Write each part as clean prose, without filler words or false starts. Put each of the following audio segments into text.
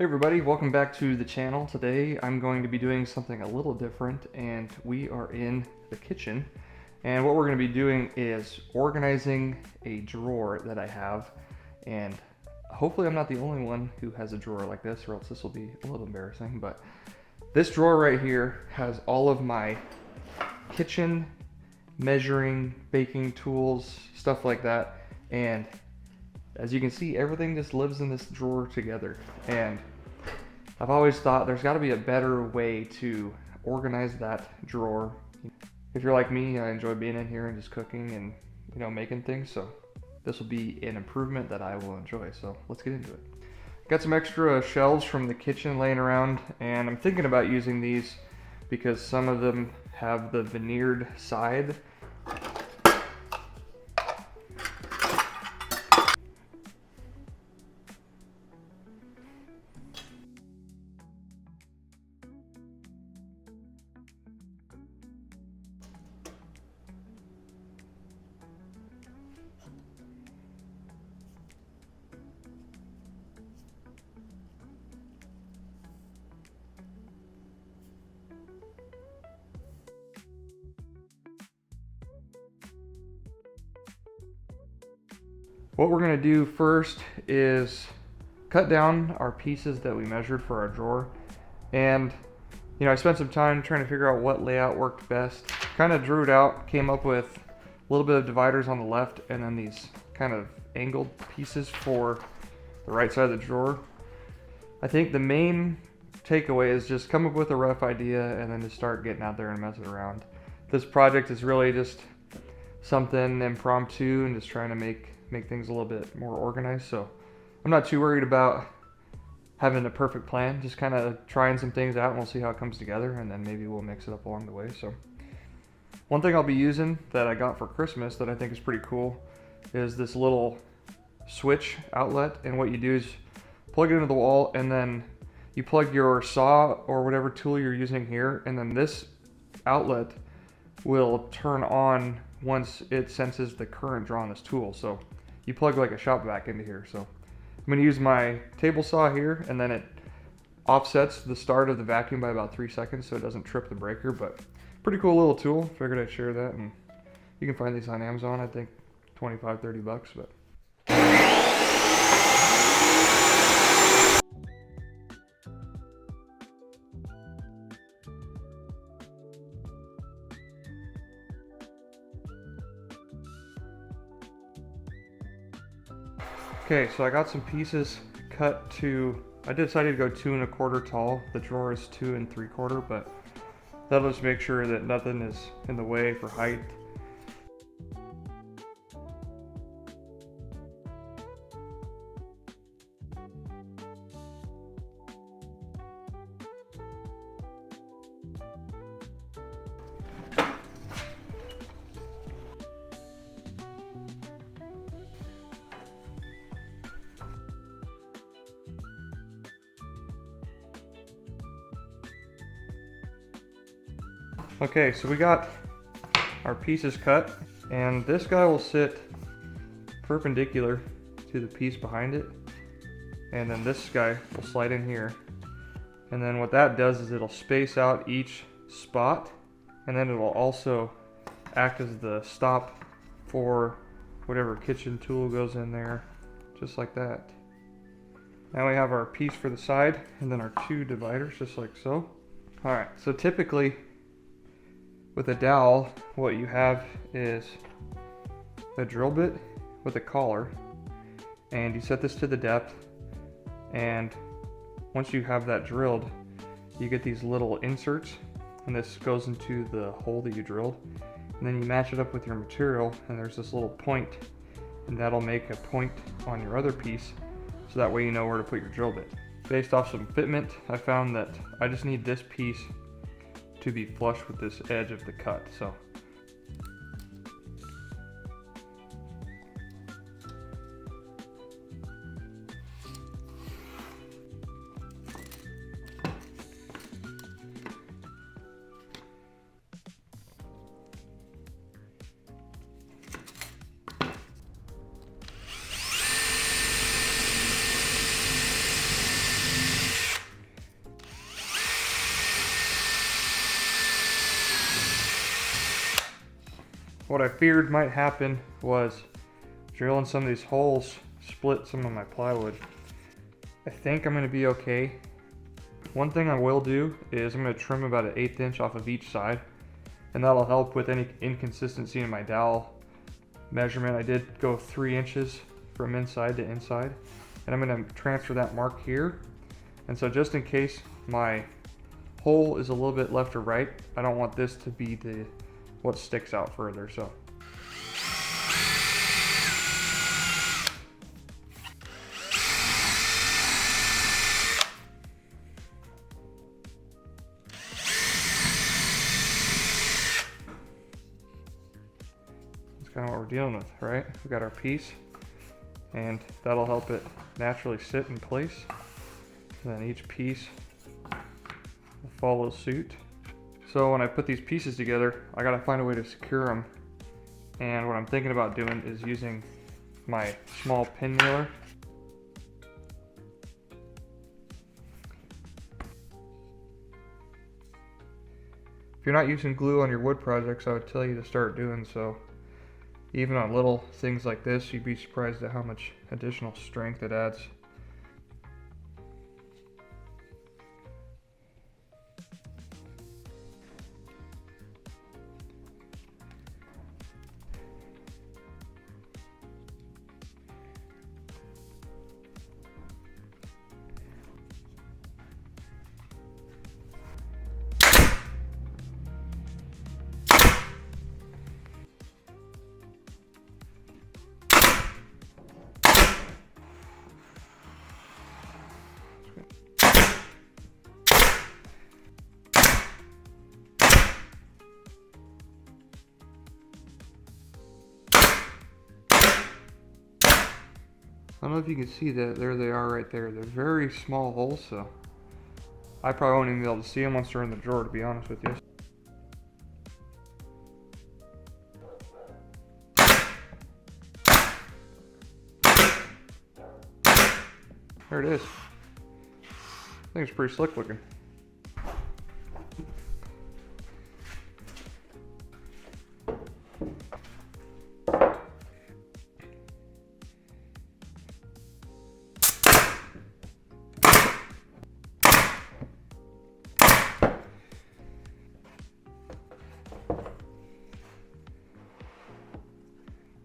Hey everybody, welcome back to the channel. Today I'm going to be doing something a little different, and we are in the kitchen. And what we're going to be doing is organizing a drawer that I have, and hopefully I'm not the only one who has a drawer like this, or else this will be a little embarrassing. But this drawer right here has all of my kitchen measuring, baking tools, stuff like that. And as you can see, everything just lives in this drawer together. And I've always thought there's got to be a better way to organize that drawer. If you're like me, I enjoy being in here and just cooking and making things. So this will be an improvement that I will enjoy. So let's get into it. Got some extra shelves from the kitchen laying around, and I'm thinking about using these because some of them have the veneered side. What we're going to do first is cut down our pieces that we measured for our drawer. And I spent some time trying to figure out what layout worked best. Kind of drew it out, came up with a little bit of dividers on the left, and then these kind of angled pieces for the right side of the drawer. I think the main takeaway is just come up with a rough idea and then just start getting out there and messing around. This project is really just something impromptu and just trying to make things a little bit more organized. So I'm not too worried about having a perfect plan, just kind of trying some things out, and we'll see how it comes together, and then maybe we'll mix it up along the way. So one thing I'll be using that I got for Christmas that I think is pretty cool is this little switch outlet. And what you do is plug it into the wall, and then you plug your saw or whatever tool you're using here, and then this outlet will turn on once it senses the current draw on this tool. So you plug like a shop vac into here. So I'm going to use my table saw here, and then it offsets the start of the vacuum by about 3 seconds so it doesn't trip the breaker. But pretty cool little tool. Figured I'd share that, and you can find these on Amazon. I think 25-30 bucks. But okay, so I got some pieces cut to, I decided to go 2 1/4 tall. The drawer is 2 3/4, but that'll just make sure that nothing is in the way for height. Okay, so we got our pieces cut, and this guy will sit perpendicular to the piece behind it, and then this guy will slide in here. And then what that does is it'll space out each spot, and then it will also act as the stop for whatever kitchen tool goes in there, just like that. Now we have our piece for the side, and then our 2 dividers, just like so. Alright, so typically with a dowel, what you have is a drill bit with a collar, and you set this to the depth, and once you have that drilled, you get these little inserts, and this goes into the hole that you drilled, and then you match it up with your material, and there's this little point, and that'll make a point on your other piece, so that way you know where to put your drill bit. Based off some fitment, I found that I just need this piece to be flush with this edge of the cut. So what I feared might happen was drilling some of these holes, split some of my plywood. I think I'm gonna be okay. One thing I will do is I'm gonna trim about an 1/8 inch off of each side, and that'll help with any inconsistency in my dowel measurement. I did go 3 inches from inside to inside, and I'm gonna transfer that mark here. And so just in case my hole is a little bit left or right, I don't want this to be what sticks out further. So kind of what we're dealing with, right? We got our piece, and that'll help it naturally sit in place. And then each piece will follow suit. So when I put these pieces together, I gotta find a way to secure them. And what I'm thinking about doing is using my small pin nailer. If you're not using glue on your wood projects, I would tell you to start doing so. Even on little things like this, you'd be surprised at how much additional strength it adds. I don't know if you can see that. There they are right there. They're very small holes, so I probably won't even be able to see them once they're in the drawer, to be honest with you. There it is. I think it's pretty slick looking.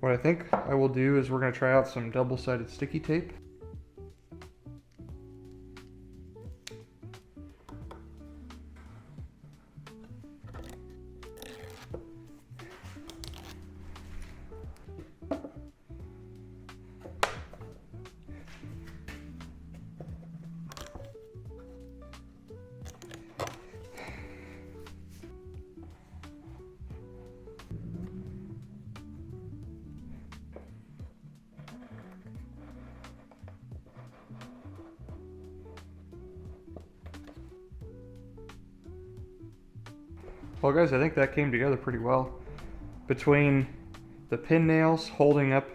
What I think I will do is we're going to try out some double-sided sticky tape. Well guys, I think that came together pretty well. Between the pin nails holding up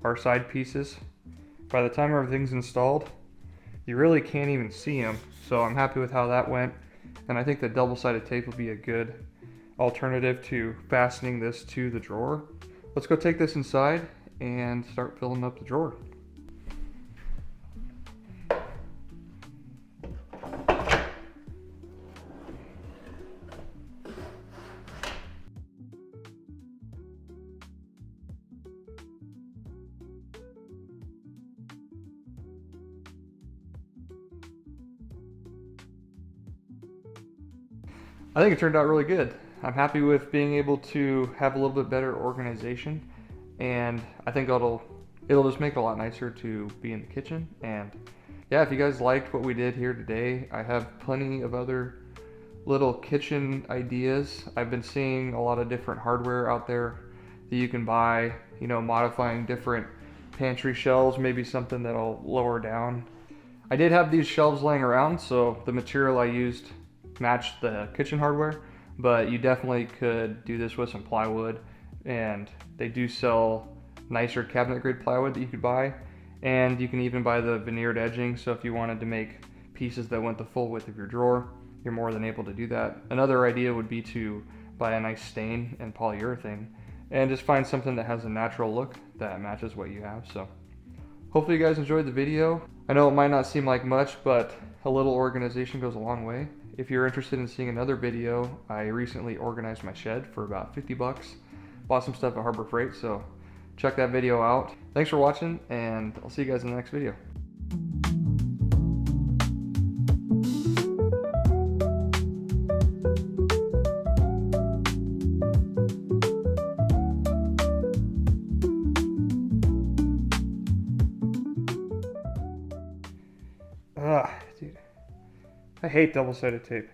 our side pieces, by the time everything's installed, you really can't even see them. So I'm happy with how that went. And I think the double-sided tape will be a good alternative to fastening this to the drawer. Let's go take this inside and start filling up the drawer. I think it turned out really good. I'm happy with being able to have a little bit better organization, and I think it'll just make it a lot nicer to be in the kitchen. And yeah, if you guys liked what we did here today, I have plenty of other little kitchen ideas. I've been seeing a lot of different hardware out there that you can buy, you know, modifying different pantry shelves, maybe something that'll lower down. I did have these shelves laying around, so the material I used matched the kitchen hardware, but you definitely could do this with some plywood, and they do sell nicer cabinet grade plywood that you could buy, and you can even buy the veneered edging. So if you wanted to make pieces that went the full width of your drawer, you're more than able to do that. Another idea would be to buy a nice stain and polyurethane and just find something that has a natural look that matches what you have. So hopefully you guys enjoyed the video. I know it might not seem like much, but a little organization goes a long way. If you're interested in seeing another video, I recently organized my shed for about 50 bucks. Bought some stuff at Harbor Freight, so check that video out. Thanks for watching, and I'll see you guys in the next video. Dude. I hate double-sided tape.